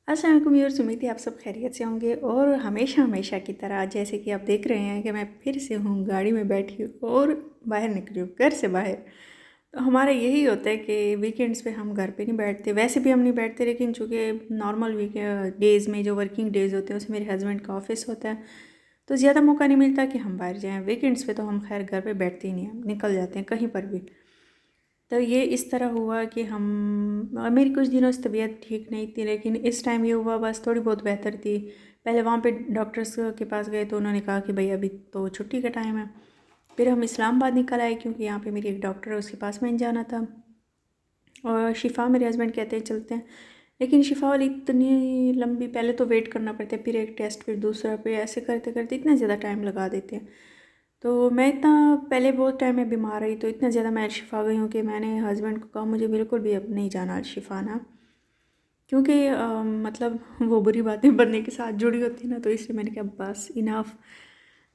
अस्सलाम वालेकुम व्यूअर्स, उम्मीद है आप सब खैरियत से होंगे। और हमेशा हमेशा की तरह जैसे कि आप देख रहे हैं कि मैं फिर से हूँ गाड़ी में बैठी और बाहर निकली हूँ घर से बाहर। तो हमारा यही होता है कि वीकेंड्स पे हम घर पे नहीं बैठते, वैसे भी हम नहीं बैठते, लेकिन चूँकि नॉर्मल वीक डेज़ में जो वर्किंग डेज़ होते हैं उसमें मेरे हस्बैंड का ऑफिस होता है, तो ज़्यादा मौका नहीं मिलता कि हम बाहर जाएँ। वीकेंड्स पे तो हम खैर घर पे बैठते ही नहीं हैं, निकल जाते हैं कहीं पर भी। तो ये इस तरह हुआ कि मेरी कुछ दिनों से तबीयत ठीक नहीं थी, लेकिन इस टाइम ये हुआ बस थोड़ी बहुत बेहतर थी। पहले वहाँ पे डॉक्टर्स के पास गए तो उन्होंने कहा कि भाई अभी तो छुट्टी का टाइम है। फिर हम इस्लामाबाद निकल आए क्योंकि यहाँ पे मेरी एक डॉक्टर है, उसके पास मैंने जाना था। और शिफा मेरे हस्बैंड कहते हैं चलते हैं, लेकिन शिफा वाली इतनी लंबी, पहले तो वेट करना पड़ता है, फिर एक टेस्ट, फिर दूसरा, फिर ऐसे करते करते इतना ज़्यादा टाइम लगा देते हैं। तो मैं इतना पहले बहुत टाइम में बीमार रही, तो इतना ज़्यादा मैं शिफा गई हूँ कि मैंने हस्बैंड को कहा मुझे बिल्कुल भी अब नहीं जाना शिफा ना, क्योंकि मतलब वो बुरी बातें बनने के साथ जुड़ी होती है ना, तो इसलिए मैंने कहा बस इनफ।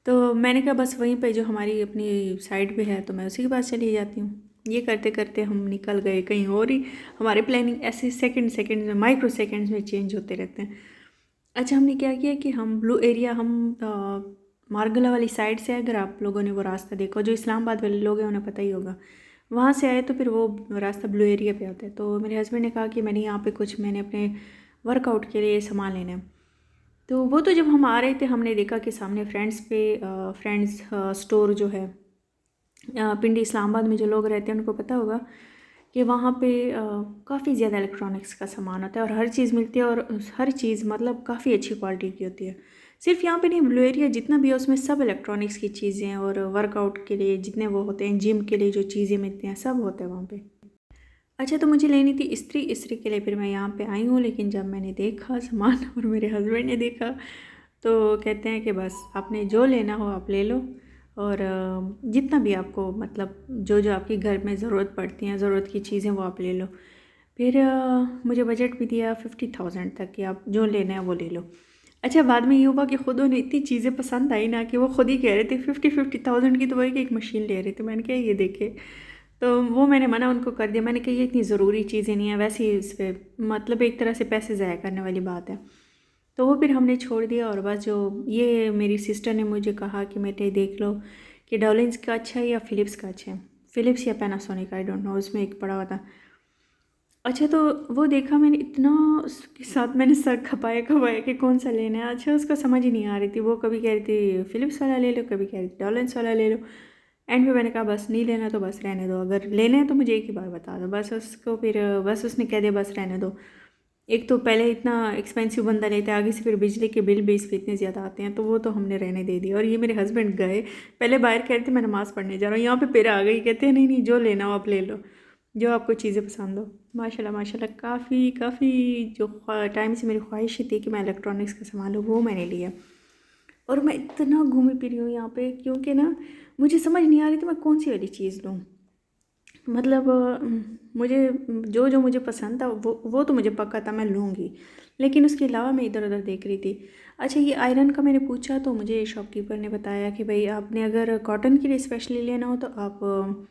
तो मैंने कहा बस वहीं पे जो हमारी अपनी साइड पे है तो मैं उसी के पास चली जाती हूँ। ये करते करते हम निकल गए कहीं और ही। हमारे प्लानिंग ऐसे सेकंड सेकंड में, माइक्रो सेकंड्स में चेंज होते रहते हैं। अच्छा, हमने क्या किया कि हम ब्लू एरिया, हम मारगला वाली साइड से, अगर आप लोगों ने वो रास्ता देखा, जो इस्लामाबाद वाले लोग हैं उन्हें पता ही होगा, वहाँ से आए तो फिर वो रास्ता ब्लू एरिया पे आता है। तो मेरे हस्बैंड ने कहा कि मैंने अपने वर्कआउट के लिए सामान लेना है। तो वो तो जब हम आ रहे थे हमने देखा कि सामने फ्रेंड्स स्टोर जो है, पिंडी इस्लामाबाद में जो लोग रहते हैं उनको पता होगा कि वहाँ पे काफ़ी ज़्यादा इलेक्ट्रॉनिक्स का सामान होता है और हर चीज़ मिलती है, और हर चीज़ मतलब काफ़ी अच्छी क्वालिटी की होती है। सिर्फ यहाँ पे नहीं, ब्लू एरिया जितना भी है उसमें सब इलेक्ट्रॉनिक्स की चीज़ें, और वर्कआउट के लिए जितने वो होते हैं, जिम के लिए जो चीज़ें मिलती हैं, सब होता है वहाँ पे। अच्छा, तो मुझे लेनी थी इस्त्री के लिए, फिर मैं यहाँ पे आई हूँ, लेकिन जब मैंने देखा सामान और मेरे हस्बैंड ने देखा, तो कहते हैं कि बस आपने जो लेना हो आप ले लो, और जितना भी आपको मतलब जो जो आपकी घर में ज़रूरत पड़ती हैं, ज़रूरत की चीज़ें, वो आप ले लो। फिर मुझे बजट भी दिया 50,000 तक कि आप जो लेना है वो ले लो। अच्छा, बाद में ये हुआ कि खुद उन्हें इतनी चीज़ें पसंद आई ना कि वो खुद ही कह रहे थे 50,000 की तो वही कि एक मशीन ले रहे थे। मैंने कहा ये देखे, तो वो मैंने मना उनको कर दिया। मैंने कहा ये इतनी ज़रूरी चीज़ें नहीं है, वैसे ही इस पे मतलब एक तरह से पैसे ज़ाया करने वाली बात है। तो वो फिर हमने छोड़ दिया, और बस जो ये मेरी सिस्टर ने मुझे कहा कि बेटे देख लो कि डॉलिंस का अच्छा है या फ़िलिप्स का अच्छा है, फ़िलिप्स या पैनासोनिक, आई डोंट नो, उसमें एक पड़ा हुआ था। अच्छा, तो वो देखा मैंने, इतना उसके साथ मैंने सर खपाया खपाया कि कौन सा लेना है। अच्छा, उसको समझ ही नहीं आ रही थी, वो कभी कह रही थी फ़िलिप्स वाला ले लो, कभी कह रही थी डॉलेंस वाला ले लो। एंड में मैंने कहा बस नहीं लेना तो बस रहने दो, अगर लेना है तो मुझे एक ही बार बता दो। बस उसको फिर बस उसने कह दिया बस रहने दो। एक तो पहले इतना एक्सपेंसिव बंदा लेता है, आगे से फिर बिजली के बिल भी इस पे इतने ज़्यादा आते हैं, तो वो तो हमने रहने दे दिया। और ये मेरे हस्बैंड गए, पहले बाहर कह रहे थे मैं नमाज़ पढ़ने जा रहा हूँ, यहाँ पे फिर आ गई, कहते हैं नहीं नहीं जो लेना हो आप ले लो, जो आपको चीज़ें पसंद हो। माशाल्लाह माशाल्लाह, काफ़ी काफ़ी जो टाइम से मेरी ख्वाहिश थी कि मैं इलेक्ट्रॉनिक्स का सामान लूँ, वो मैंने लिया। और मैं इतना घूमी फिरी हूँ यहाँ पे, क्योंकि ना मुझे समझ नहीं आ रही थी मैं कौन सी वाली चीज़ लूँ। मतलब मुझे जो जो मुझे पसंद था वो तो मुझे पक्का था मैं लूँगी, लेकिन उसके अलावा मैं इधर उधर देख रही थी। अच्छा, ये आयरन का मैंने पूछा तो मुझे शॉपकीपर ने बताया कि भाई आपने अगर कॉटन के लिए स्पेशली लेना हो तो आप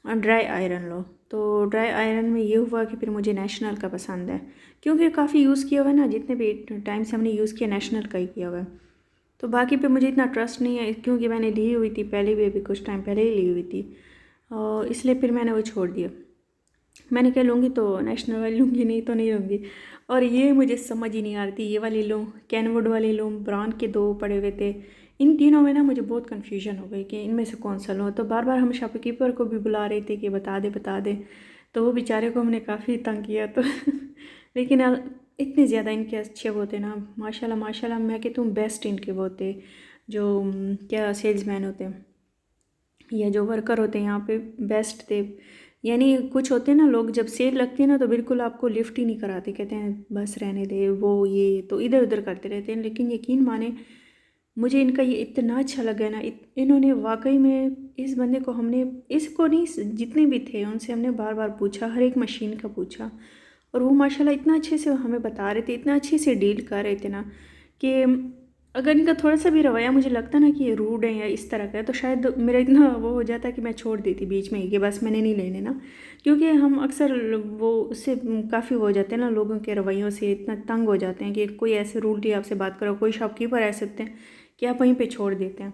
ड्राई आयरन लो। तो ड्राई आयरन में ये हुआ कि फिर मुझे नेशनल का पसंद है, क्योंकि काफ़ी यूज़ किया हुआ है ना, जितने भी टाइम से हमने यूज़ किया नेशनल का ही किया हुआ है। तो बाकी पे मुझे इतना ट्रस्ट नहीं है, क्योंकि मैंने ली हुई थी पहले भी, अभी कुछ टाइम पहले ही ली हुई थी, और इसलिए फिर मैंने वो छोड़ दिया। मैंने क्या लूँगी तो नेशनल वाली लूँगी, नहीं तो नहीं लूँगी। और ये मुझे समझ ही नहीं आ रही थी, ये वाली लूँ, कैनवुड वाली लूँ, ब्राउन के दो पड़े हुए थे। इन तीनों में ना मुझे बहुत कन्फ्यूजन हो गई कि इनमें से कौन सा लूँ। तो बार बार हम शॉपकीपर को भी बुला रहे थे कि बता दे बता दे, तो वो बेचारे को हमने काफ़ी तंग किया। तो लेकिन इतने ज़्यादा इनके अच्छे वो थे ना, माशाल्लाह माशाल्लाह, मैं कहती हूँ बेस्ट इनके वो थे, जो क्या सेल्समैन होते हैं या जो वर्कर होते हैं यहाँ पे, बेस्ट थे। यानी कुछ होते हैं ना लोग, जब सेल लगती है ना तो बिल्कुल आपको लिफ्ट ही नहीं कराते, कहते हैं बस रहने दे, वो ये तो इधर उधर करते रहते हैं। लेकिन यकीन माने मुझे इनका ये इतना अच्छा लगा ना, इन्होंने वाकई में, इस बंदे को हमने, इसको नहीं जितने भी थे उनसे हमने बार बार पूछा, हर एक मशीन का पूछा, और वो माशाल्लाह इतना अच्छे से हमें बता रहे थे, इतना अच्छे से डील कर रहे थे ना कि अगर इनका थोड़ा सा भी रवैया मुझे लगता ना कि ये रूड है या इस तरह का है, तो शायद मेरा इतना वो हो जाता कि मैं छोड़ देती बीच में ही कि बस मैंने नहीं लेने ना। क्योंकि हम अक्सर वो उससे काफ़ी वो हो जाते हैं ना, लोगों के रवैयों से इतना तंग हो जाते हैं कि कोई ऐसे रूडली आपसे बात करो, कोई शॉपकीपर ऐसे होते हैं कि आप वहीं पे छोड़ देते हैं।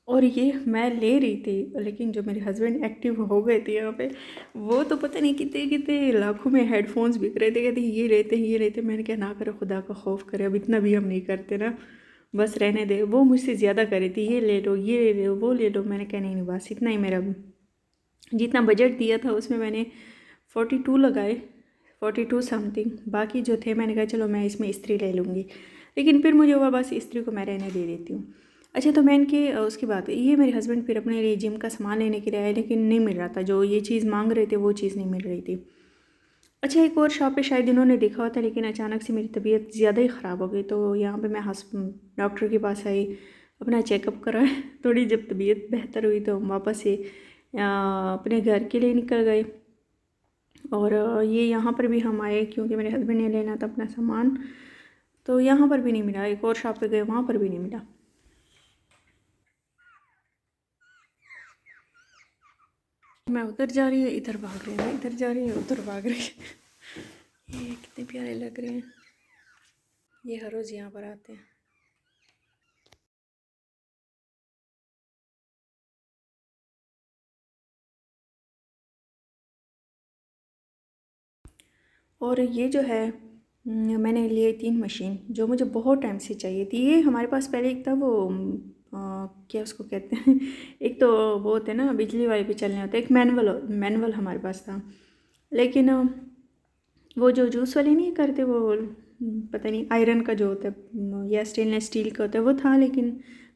और ये मैं ले रही थी, लेकिन जो मेरे हस्बैंड एक्टिव हो गए थे यहाँ पे, वो तो पता नहीं कितने कितने लाखों में हेडफोन्स बिक रहे थे, कहते ये लेते ये लेते। मैंने क्या, ना करो, खुदा का खौफ करे, अब इतना भी हम नहीं करते ना, बस रहने दे। वो मुझसे ज़्यादा कर रही थी, ये ले लो ये ले लो वो ले लो। मैंने कहा नहीं नहीं, बस इतना ही, मेरा जितना बजट दिया था उसमें मैंने 42 लगाए, 42 समथिंग। बाकी जो थे मैंने कहा चलो मैं इसमें इस्त्री ले लूँगी, लेकिन फिर मुझे हुआ बस इस्त्री को मैं रहने दे देती हूँ। अच्छा, तो मैं इनके उसकी बात है, ये मेरे हस्बैंड फिर अपने लिए जिम का सामान लेने के लिए आए, लेकिन नहीं मिल रहा था, जो ये चीज़ मांग रहे थे वो चीज़ नहीं मिल रही थी। अच्छा, एक और शॉप पे शायद इन्होंने देखा होता, लेकिन अचानक से मेरी तबीयत ज़्यादा ही ख़राब हो गई, तो यहाँ पे मैं डॉक्टर के पास आई, अपना चेकअप कराए। थोड़ी जब तबीयत बेहतर हुई तो हम वापस से अपने घर के लिए निकल गए। और ये यहाँ पर भी हम आए क्योंकि मेरे हस्बैंड ने लेना था अपना सामान, तो यहाँ पर भी नहीं मिला। एक और शॉप पे गए, वहाँ पर भी नहीं मिला। मैं उधर जा रही हूँ, इधर भाग रही हूँ, इधर जा रही हूँ, उधर भाग रही हूँ। ये कितने प्यारे लग रहे हैं, ये हर रोज़ यहाँ पर आते हैं। और ये जो है मैंने लिए 3 मशीन जो मुझे बहुत टाइम से चाहिए थी। ये हमारे पास पहले एक था वो क्या उसको कहते हैं एक तो वो होते हैं ना बिजली वाले पे चलने होते हैं, एक मैनुअल हमारे पास था। लेकिन वो जो जूस वाले नहीं करते वो पता नहीं आयरन का जो होता है या स्टेनलेस स्टील का होता है वो था, लेकिन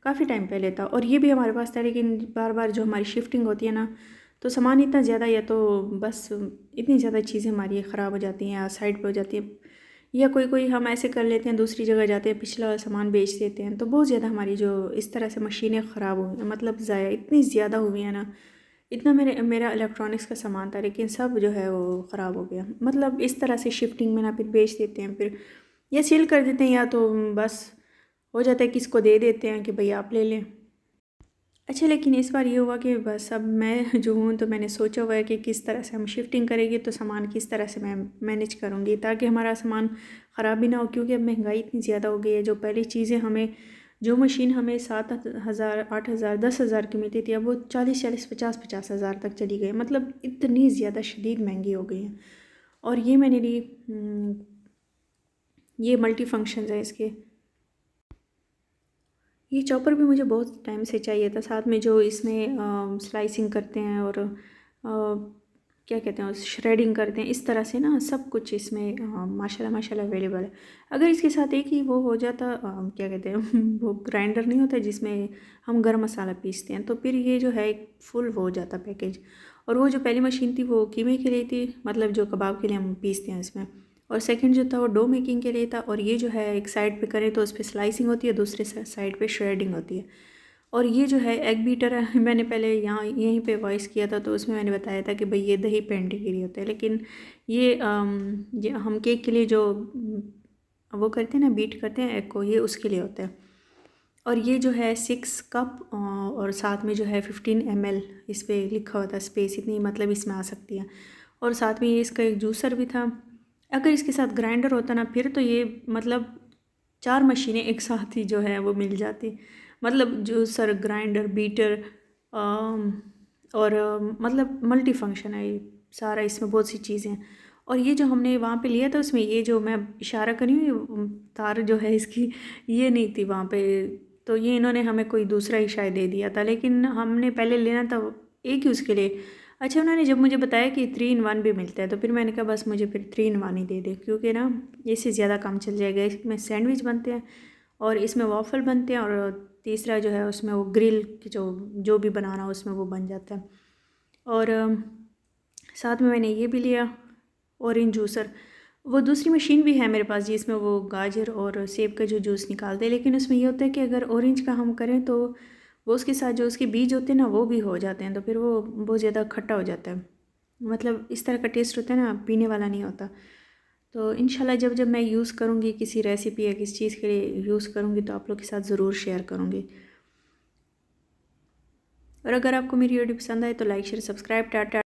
काफ़ी टाइम पहले था। और ये भी हमारे पास था, लेकिन बार बार जो हमारी शिफ्टिंग होती है ना, तो सामान इतना ज़्यादा, या तो बस इतनी ज़्यादा चीज़ें हमारी ख़राब हो जाती हैं या साइड पे हो जाती है, या कोई कोई हम ऐसे कर लेते हैं, दूसरी जगह जाते हैं, पिछला सामान बेच देते हैं, तो बहुत ज़्यादा हमारी जो इस तरह से मशीनें ख़राब हुई हैं, मतलब ज़ाया इतनी ज़्यादा हुई हैं ना। इतना मेरा इलेक्ट्रॉनिक्स का सामान था, लेकिन सब जो है वो ख़राब हो गया। मतलब इस तरह से शिफ्टिंग में ना फिर बेच देते हैं, फिर या सेल कर देते हैं, या तो बस हो जाता है किसको दे देते हैं कि भाई आप ले लें। अच्छा, लेकिन इस बार ये हुआ कि बस अब मैं जो हूँ, तो मैंने सोचा हुआ है कि किस तरह से हम शिफ्टिंग करेंगे, तो सामान किस तरह से मैं मैनेज करूँगी ताकि हमारा सामान ख़राब भी ना हो। क्योंकि अब महंगाई इतनी ज़्यादा हो गई है, जो पहली चीज़ें हमें, जो मशीन हमें 7,000 8,000 10,000 की मिलती थी, अब वो 40 50,000 तक चली गई। मतलब इतनी ज़्यादा शदीद महंगी हो गई है। और ये मैंने ली, ये मल्टी फंक्शंस है इसके। ये चॉपर भी मुझे बहुत टाइम से चाहिए था, साथ में जो इसमें स्लाइसिंग करते हैं और क्या कहते हैं श्रेडिंग करते हैं, इस तरह से ना सब कुछ इसमें माशाल्लाह माशाल्लाह अवेलेबल है। अगर इसके साथ एक ही वो हो जाता, क्या कहते हैं वो ग्राइंडर नहीं होता जिसमें हम गरम मसाला पीसते हैं, तो फिर ये जो है एक फुल वो हो जाता पैकेज। और वो जो पहली मशीन थी वो कीमे के लिए थी, मतलब जो कबाब के लिए हम पीसते हैं इसमें। और सेकंड जो था वो डो मेकिंग के लिए था। और ये जो है एक साइड पे करें तो उस पर स्लाइसिंग होती है, दूसरे साइड पे श्रेडिंग होती है। और ये जो है एग बीटर है, मैंने पहले यहाँ यहीं पे वॉइस किया था, तो उसमें मैंने बताया था कि भाई ये दही पेंटी के लिए होता है, लेकिन ये हम केक के लिए जो वो करते हैं ना, बीट करते हैं एग को, ये उसके लिए होता है। और ये जो है 6 कप और साथ में जो है 15 ml इस पर लिखा हुआ था, स्पेस इतनी मतलब इसमें आ सकती है। और साथ में ये इसका एक जूसर भी था। अगर इसके साथ ग्राइंडर होता ना, फिर तो ये मतलब 4 मशीनें एक साथ ही जो है वो मिल जाती। मतलब जूसर, ग्राइंडर, बीटर और मतलब मल्टी फंक्शन है ये सारा, इसमें बहुत सी चीज़ें हैं। और ये जो हमने वहाँ पे लिया था, उसमें ये जो मैं इशारा करी हूँ तार जो है इसकी, ये नहीं थी वहाँ पे, तो ये इन्होंने हमें कोई दूसरा ही शायद दे दिया था, लेकिन हमने पहले लेना था एक ही उसके लिए। अच्छा, उन्होंने जब मुझे बताया कि 3 in 1 भी मिलता है, तो फिर मैंने कहा बस मुझे फिर 3 in 1 ही दे दे, क्योंकि ना इससे ज़्यादा काम चल जाएगा। इसमें सैंडविच बनते हैं और इसमें वॉफल बनते हैं, और तीसरा जो है उसमें वो ग्रिल की जो भी बनाना हो उसमें वो बन जाता है। और साथ में मैंने ये भी लिया ऑरेंज जूसर। वो दूसरी मशीन भी है मेरे पास जिसमें वो गाजर और सेब का जो जूस निकालते हैं, लेकिन उसमें ये होता है कि अगर ऑरेंज का हम करें तो वो उसके साथ जो उसके बीज होते हैं ना वो भी हो जाते हैं, तो फिर वो बहुत ज़्यादा खट्टा हो जाता है। मतलब इस तरह का टेस्ट होता है ना, पीने वाला नहीं होता। तो इंशाल्लाह जब जब मैं यूज़ करूँगी किसी रेसिपी या किसी चीज़ के लिए यूज़ करूँगी तो आप लोग के साथ ज़रूर शेयर करूँगी। और अगर आपको मेरी वीडियो पसंद आए तो लाइक शेयर सब्सक्राइब टाटा।